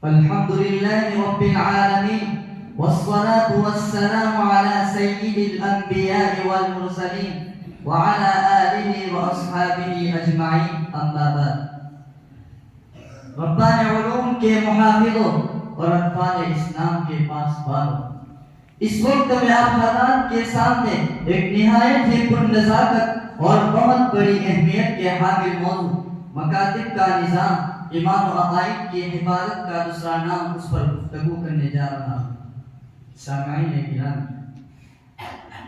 الحمد لله رب العالمين والصلاة والسلام على سيد الأنبياء والمرسلين وعلى آله وأصحابه أجمعين أما بعد ربان علوم کے محافظوں اور اطفال اسلام کے پاسبانوں، اس وقت میں آپ حضرات کے سامنے ایک نہایت ہی پرنزاکت اور بہت بڑی اہمیت کے حامل موضوع مکاتب کا نظام، ایمان و عقائد کی حفاظت کا دوسرا نام اس پر گفتگو کرنے جا رہا ہوں۔ سامعین کرام،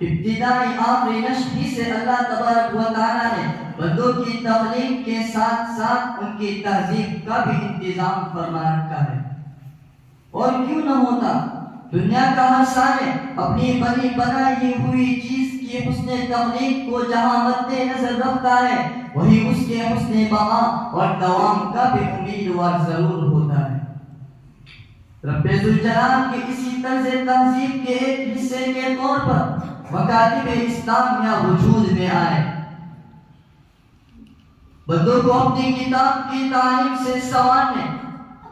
ابتدائی آخری نشأ ہی سے اللہ تبارک و تعالیٰ نے بندوں کی تخلیق کے ساتھ ساتھ ان کی تہذیب کا بھی انتظام فرما رکھا ہے۔ اور کیوں نہ ہوتا، دنیا کا ہر سالے اپنی بنی بنائی ہوئی چیز کی حسن تخلیق کو جہاں مد نظر رکھتا ہے، وہی اس کے حسن بقا اور دوام کا بھی امیدوار ضرور ہوتا ہے۔ رب ذوالجلال کی اسی طرز تہذیب کے ایک حصے کے طور پر مکاتب اسلامیہ وجود میں آئے۔ بندوں کو اپنی کتاب کی تعلیم سے سنوارنے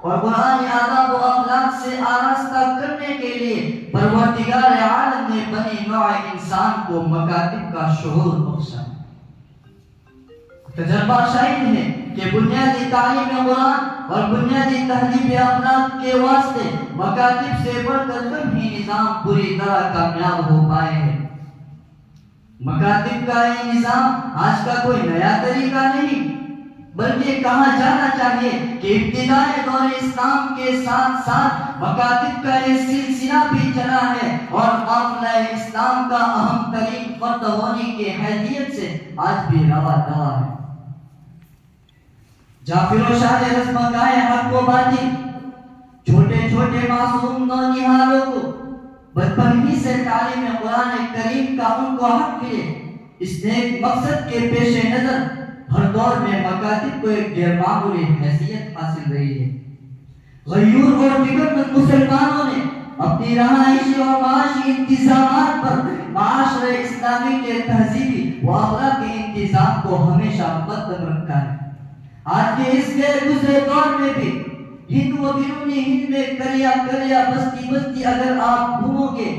اور قرآنی آداب و اخلاق سے آراستہ کرنے کے لیے پروردگار عالم نے بنی نوع انسان کو مکاتب کا شعور بخشا۔ تجربہ شاہد ہے کہ بنیادی تعلیم قرآن اور بنیادی تہذیب اخلاق کے واسطے مکاتب سے بڑھ کر کبھی نظام پوری طرح کامیاب ہو پائے ہیں۔ مکاتب کا یہ نظام آج کا کوئی نیا طریقہ نہیں، بلکہ کہا جانا چاہیے کہ ابتدائی دور اسلام کے ساتھ ساتھ مکاتب کا یہ سلسلہ بھی چلا ہے اور قافلہ اسلام کا اہم ترین فرد ہونے کی حیثیت سے آج بھی روا دوا ہے۔ جعفر و شاہ رسم گائے حق و باطل، چھوٹے چھوٹے معصوم نونہالوں کو بچپن ہی سے تعلیم قرآن کریم کا ان کو حق ملے، اس نیک مقصد کے پیش نظر ہر دور میں مکاتب کو ایک غیر معمولی حیثیت حاصل رہی ہے۔ غیور اور فکرمند مسلمانوں نے اپنی رہائشی اور معاشی انتظامات پر معاشرہ اسلامی کے تہذیبی و اخلاقی انتظام کو ہمیشہ مقدم رکھا ہے۔ آج کے اس غیر گزرے دور میں بھی ہند و بیرونی ہند میں کریا بستی بستی اگر آپ گھومو گے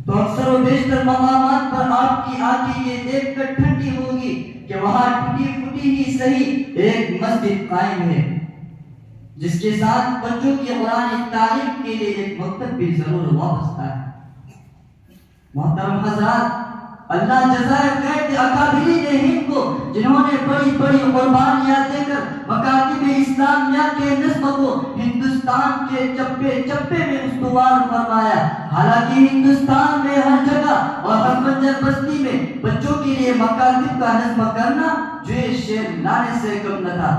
تو اکثر و بیشتر مقامات پر آپ کی آنکھیں یہ دیکھ کر ٹھنڈی ہوگی کہ وہاں ٹوٹی پھوٹی ہی صحیح ایک مسجد قائم ہے، جس کے ساتھ بچوں کی قرآن تعلیم کے لیے ایک مکتب بھی ضرور وابستہ ہے۔ محترم حضرات، اللہ جزائے خیر اکابرین ہند کو جنہوں نے بڑی بڑی قربانیاں دے کر مکاتب اسلامیہ کے نظم کو ہندوستان کے چپے چپے میں استوار فرمایا۔ حالانکہ ہندوستان میں ہر جگہ اور ہر بنجر بستی میں بچوں کے لیے مکاتب کا نظم کرنا جو یہ شعر لانے سے کم نہ تھا،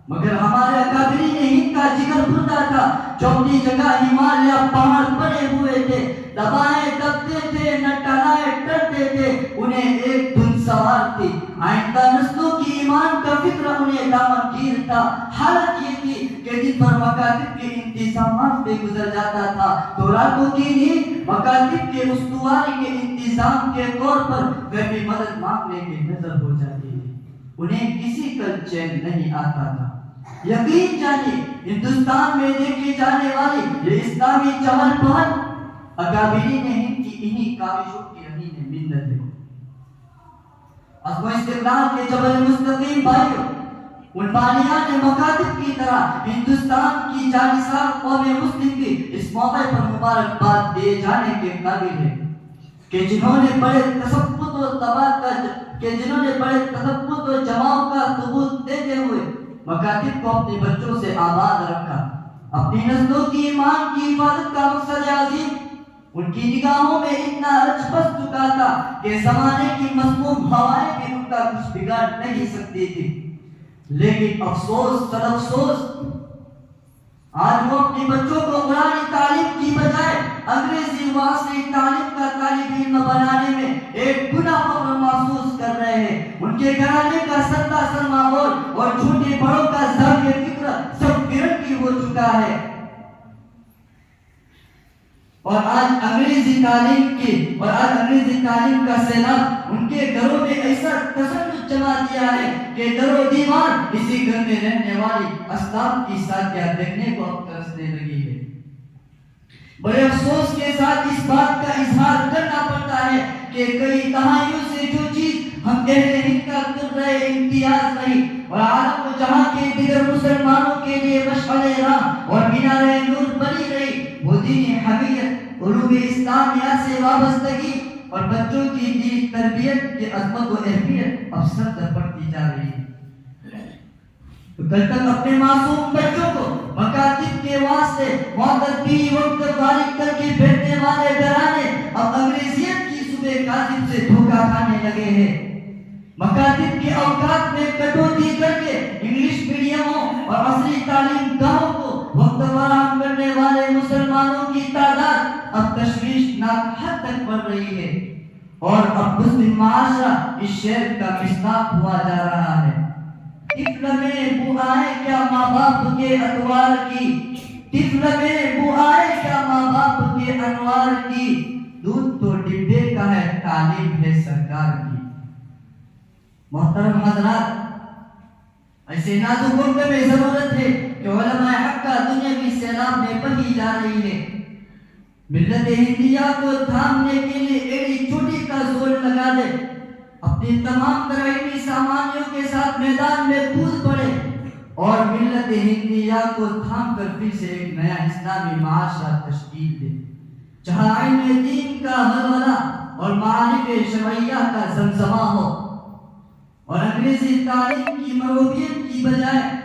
مگر ہمارے اکابرین ہند کا جگر بھرتا تھا جو اپنی جگہ ہمالیہ پہاڑ بنے ہوئے تھے، دبائے دبتے تھے، نہ ٹلائے ٹرتے تھے، انہیں ایک دھن سوار تھی۔ آئندہ نسلوں کی ایمان کا فکر انہیں دامنگیر تھا۔ حالت یہ تھی کہ جن پر مکاتب کے انتظامات پہ گزر جاتا تھا تو راتوں کی نیند مکاتب کے استواری کے انتظام کے طور پر کبھی مدد مانگنے کی نظر ہو جاتی ہے، انہیں کسی کا چین نہیں آتا تھا۔ یقین جانیے ہندوستان میں دیکھی جانے والی یہ اسلامی چہل پہل اکابرین ہند کی انہی کاوشوں کی رہی ہے منت ہے۔ عزم و استقلال کے جبل مستقیم بھائیوں، ان بانیان مکاتب کی طرح ہندوستان کی جانثار قوم مسلم بھی اس موقع پر مبارکباد دیے جانے کے قابل ہے کہ جنہوں نے بڑے تثبت و جماع کا ثبوت دیتے ہوئے مکاتب کو اپنے بچوں سے آباد رکھا۔ اپنی نسلوں کی ایمان کی حفاظت کا مقصد عظیم ان کی نگاہوں میں اتنا رچ بس چکا تھا کہ زمانے کی مسموم ہوائیں بھی ان کا کچھ بگاڑ نہیں سکتی تھی۔ لیکن افسوس صد افسوس، آج وہ اپنے بچوں کو قرآن تعلیم کی بجائے انگریزی و عصری تعلیم کا طالب علم بنانے میں ایک گناہ فخر محسوس کر رہے ہیں۔ ان کے گھرانے کا سرتا سر ماحول اور چھوٹے بڑوں کا زاویہ فکر سب گرفتی ہو چکا ہے، اور آج انگریزی تعلیم کا سیلاب ان کے گھروں میں ایسا تسلط جما دیا ہے کہ در و دیوار اسی گھر میں رہنے والی اسلاف کی ساتھیاں دیکھنے کو اب ترسنے لگی ہے۔ بڑے افسوس کے ساتھ اس بات کا اظہار کرنا پڑتا ہے کہ کئی دہائیوں سے جو چیز ہم اہل ہند کا کر رہے امتیاز نہیں اور عالم و جہاں کے دیگر مسلمانوں کے لیے مشعل راہ اور مینار نور بنی رہی، وہ دین حمیت، علوم اسلامیہ سے وابستگی اور بچوں کی دینی تربیت کی عظمت و اہمیت اب سر پڑتی جا رہی ہے۔ کل تک اپنے معصوم بچوں کو مکاتب کے واسطے معتد بھی وقت فارغ کر کے بیٹھنے والے گھرانے اب انگریزیت کی صبح کاذب سے دھوکہ کھانے لگے ہیں۔ مکاتب کے اوقات میں کٹوتی کر کے انگلش میڈیموں اور عصری تعلیم گاہوں کو وقت فراہم کرنے والے مسلمانوں کی تعداد اب تشویشناک حد تک بڑھ رہی ہے اور اب مسلم معاشرہ اس شعر کا مصداق ہوا جا رہا ہے۔ طفل میں بو آئے کیا ماں باپ کے اتوار کی، طفل میں بو آئے کیا ماں باپ کے انوار کی، دودھ تو ڈبے کا ہے تعلیم ہے سرکار کی۔ محترم حضرات، ایسے نازک وقت میں ضرورت ہے کہ علماء حق کا دنیاوی سیلاب میں بہی جا رہی ہے۔ ملت ہندیہ کو تھامنے کے لیے ایڑی چوٹی کا زور لگا دے، اپنی تمام تر علمی سامانیوں کے ساتھ میدان میں کود پڑے اور ملت ہندیہ کو تھام کر پھر سے ایک نیا اسلامی معاشرہ تشکیل دے، جہاں علم دین کا ہلولا اور معارف شرعیہ کا زمزمہ ہو اور انگریزی تعلیم کی مرغوبیت کی بجائے